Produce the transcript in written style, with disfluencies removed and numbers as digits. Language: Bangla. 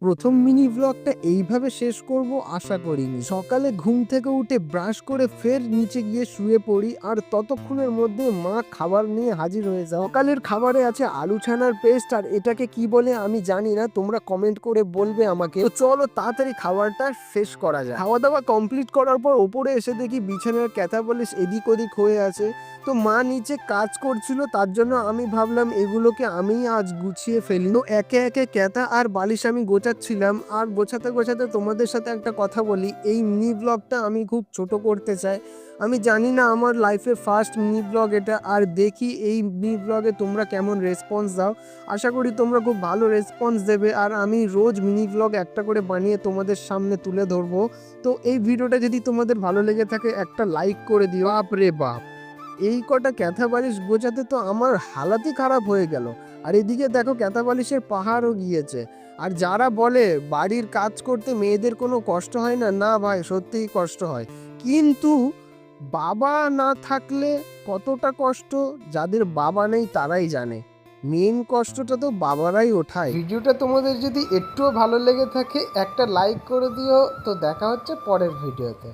প্রথম মিনি ব্লগটা এইভাবে শেষ করব আশা করিনি। সকালে ঘুম থেকে উঠে ব্রাশ করে ফের নিচে গিয়ে শুয়ে পড়ি, আর ততক্ষণের মধ্যে মা খাবার নিয়ে হাজির হয়ে যায়। সকালের খাবারে আছে আলু ছানার পেস্ট, আর এটাকে কি বলে আমি জানি না, তোমরা কমেন্ট করে বলবে আমাকে। তো চলো তাড়াতাড়ি খাবারটা শেষ করা যায়। খাওয়া দাওয়া কমপ্লিট করার পর ওপরে এসে দেখি বিছানার ক্যাথা বালিশ এদিক ওদিক হয়ে আছে। তো মা নিচে কাজ করছিল, তার জন্য আমি ভাবলাম এগুলোকে আমি আজ গুছিয়ে ফেলি। তো একে একে ক্যাথা আর বালিশ আমি গোছাচ্ছিলাম, আর গোছাতে গোছাতে তোমাদের সাথে একটা কথা বলি, এই মিনি ব্লগটা আমি খুব ছোট করতে চাই। আমি জানি না, আমার লাইফে ফার্স্ট মিনি ব্লগ এটা, আর দেখি এই মিনি ব্লগে তোমরা কেমন রেসপন্স দাও। আশা করি তোমরা খুব ভালো রেসপন্স দেবে, আর আমি রোজ মিনি ব্লগ একটা করে বানিয়ে তোমাদের সামনে তুলে ধরবো। তো এই ভিডিওটা যদি তোমাদের ভালো লেগে থাকে একটা লাইক করে দিও। বাপ রে বাপ, এই কটা ক্যাথা বালিশ গোছাতে তো আমার হালাতই খারাপ হয়ে গেল। আর এদিকে দেখো ক্যাথা বালিশের পাহাড়ও গিয়েছে। আর যারা বলে বাড়ির কাজ করতে মেয়েদের কোনো কষ্ট হয় না, না ভাই, সত্যিই কষ্ট হয়। কিন্তু বাবা না থাকলে কতটা কষ্ট যাদের বাবা নেই তারাই জানে। মেন কষ্টটা তো বাবারাই ওঠায়। ভিডিওটা তোমাদের যদি একটুও ভালো লেগে থাকে একটা লাইক করে দিও। তো দেখা হচ্ছে পরের ভিডিওতে।